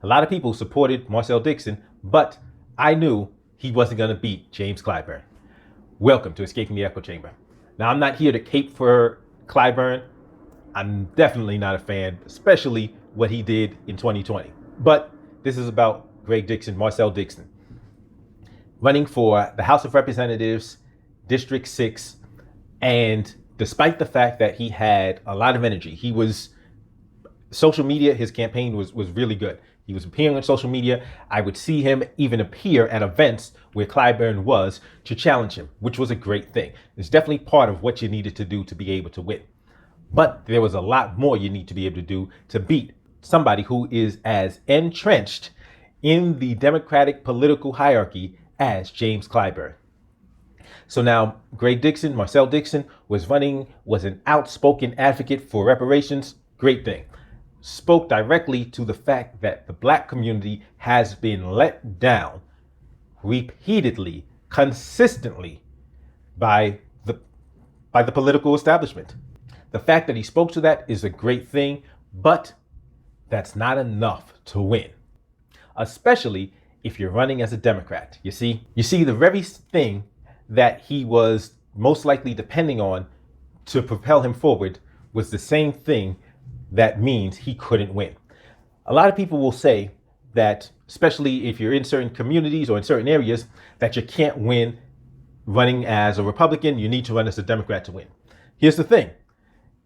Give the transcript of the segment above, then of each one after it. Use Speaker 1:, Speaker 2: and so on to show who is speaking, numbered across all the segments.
Speaker 1: A lot of people supported Marcel Dixon, but I knew he wasn't going to beat James Clyburn. Welcome to Escaping the Echo Chamber. Now, I'm not here to cape for Clyburn. I'm definitely not a fan, especially what he did in 2020. But this is about Greg Dixon, Marcel Dixon, running for the House of Representatives, District 6. And despite the fact that he had a lot of energy, he was social media, his campaign was really good. He was appearing on social media. I would see him even appear at events where Clyburn was to challenge him, which was a great thing. It's definitely part of what you needed to do to be able to win. But there was a lot more you need to be able to do to beat somebody who is as entrenched in the Democratic political hierarchy as James Clyburn. So now Greg Dixon, Marcel Dixon, was an outspoken advocate for reparations. Great thing. Spoke directly to the fact that the Black community has been let down repeatedly, consistently by the political establishment. The fact that he spoke to that is a great thing, but that's not enough to win, especially if you're running as a Democrat. You see the very thing that he was most likely depending on to propel him forward was the same thing that means he couldn't win. A lot of people will say that, especially if you're in certain communities or in certain areas, that you can't win running as a Republican. You need to run as a Democrat to win. Here's the thing.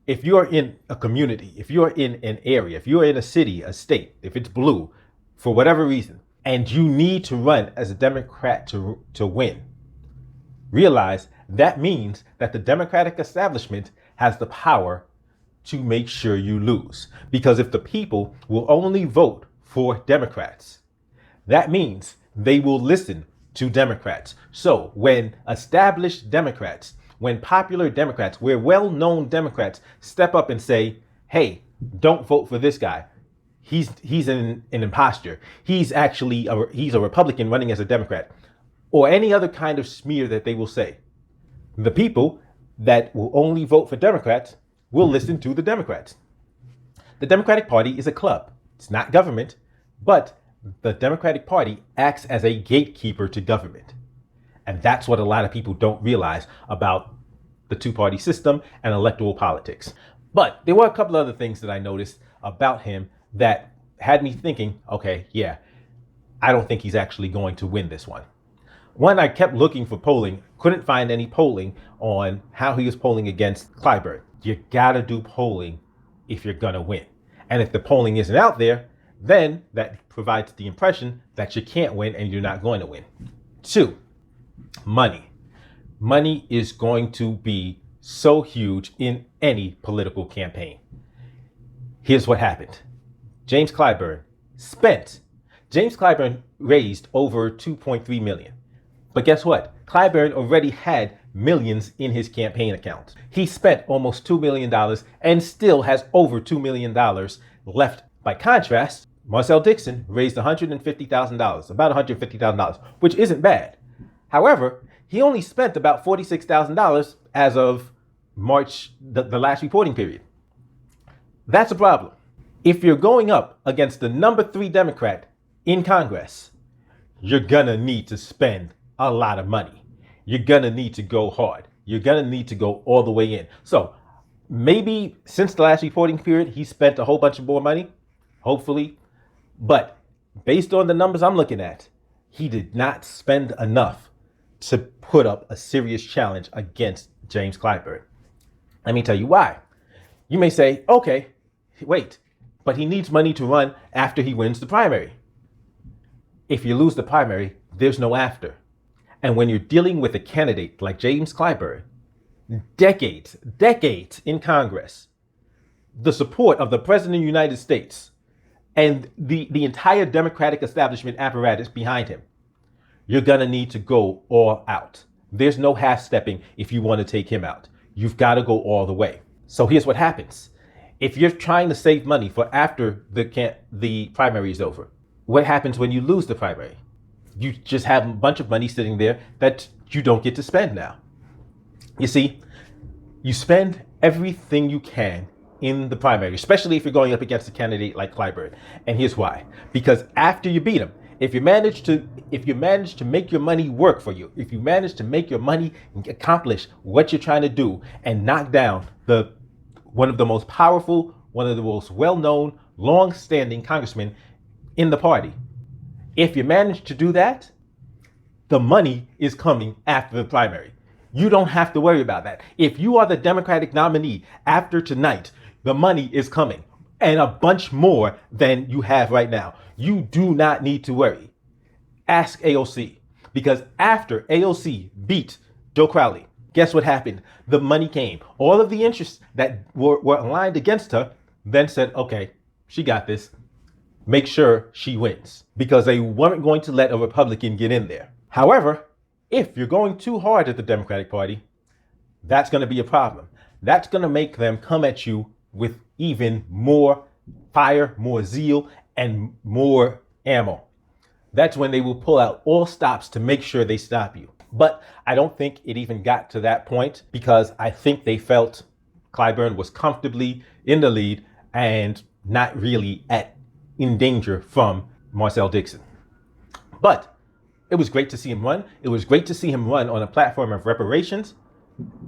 Speaker 1: If you're in a community, if you're in an area, if you're in a city, a state, if it's blue, for whatever reason, and you need to run as a Democrat to win, realize that means that the Democratic establishment has the power to make sure you lose. Because if the people will only vote for Democrats, that means they will listen to Democrats. So when established Democrats, when popular Democrats, where well-known Democrats step up and say, hey, don't vote for this guy. He's an imposter. He's a Republican running as a Democrat, or any other kind of smear that they will say. The people that will only vote for Democrats will listen to the Democrats. The Democratic Party is a club. It's not government, but the Democratic Party acts as a gatekeeper to government. And that's what a lot of people don't realize about the two-party system and electoral politics. But there were a couple other things that I noticed about him that had me thinking, okay, yeah, I don't think he's actually going to win this one. One, I kept looking for polling, couldn't find any polling on how he was polling against Clyburn. You gotta do polling if you're gonna win. And if the polling isn't out there, then that provides the impression that you can't win and you're not going to win. 2, money. Money is going to be so huge in any political campaign. Here's what happened. James Clyburn raised over $2.3 million. But guess what? Clyburn already had millions in his campaign account. He spent almost $2 million and still has over $2 million left. By contrast, Marcel Dixon raised $150,000, about $150,000, which isn't bad. However, he only spent about $46,000 as of March, the last reporting period. That's a problem. If you're going up against the number 3 Democrat in Congress, you're gonna need to spend a lot of money. You're gonna need to go hard. You're gonna need to go all the way in. So maybe since the last reporting period, he spent a whole bunch of more money, hopefully. But based on the numbers I'm looking at, he did not spend enough to put up a serious challenge against James Clyburn. Let me tell you why. You may say, okay, wait, but he needs money to run after he wins the primary. If you lose the primary, there's no after. And when you're dealing with a candidate like James Clyburn, decades in Congress, the support of the President of the United States, and the entire Democratic establishment apparatus behind him, you're gonna need to go all out. There's no half-stepping if you want to take him out. You've got to go all the way. So here's what happens. If you're trying to save money for after the primary is over, what happens when you lose the primary? You just have a bunch of money sitting there that you don't get to spend now. You see, you spend everything you can in the primary, especially if you're going up against a candidate like Clyburn. And here's why. Because after you beat him, if you manage to make your money work for you, if you manage to make your money accomplish what you're trying to do and knock down one of the most powerful, one of the most well-known, long-standing congressmen in the party, if you manage to do that, the money is coming after the primary. You don't have to worry about that. If you are the Democratic nominee after tonight, the money is coming, and a bunch more than you have right now. You do not need to worry. Ask AOC, because after AOC beat Joe Crowley, guess what happened? The money came. All of the interests that were aligned against her then said, okay, she got this. Make sure she wins, because they weren't going to let a Republican get in there. However, if you're going too hard at the Democratic Party, that's going to be a problem. That's going to make them come at you with even more fire, more zeal, and more ammo. That's when they will pull out all stops to make sure they stop you. But I don't think it even got to that point, because I think they felt Clyburn was comfortably in the lead and not really in danger from Marcel Dixon. But it was great to see him run. It was great to see him run on a platform of reparations.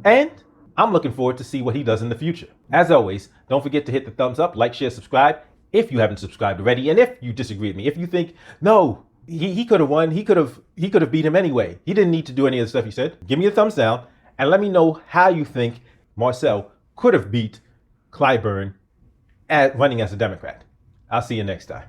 Speaker 1: And I'm looking forward to see what he does in the future. As always, don't forget to hit the thumbs up, like, share, subscribe if you haven't subscribed already. And if you disagree with me, if you think, no, he could have won, he could have beat him anyway, he didn't need to do any of the stuff he said, give me a thumbs down and let me know how you think Marcel could have beat Clyburn at running as a Democrat. I'll see you next time.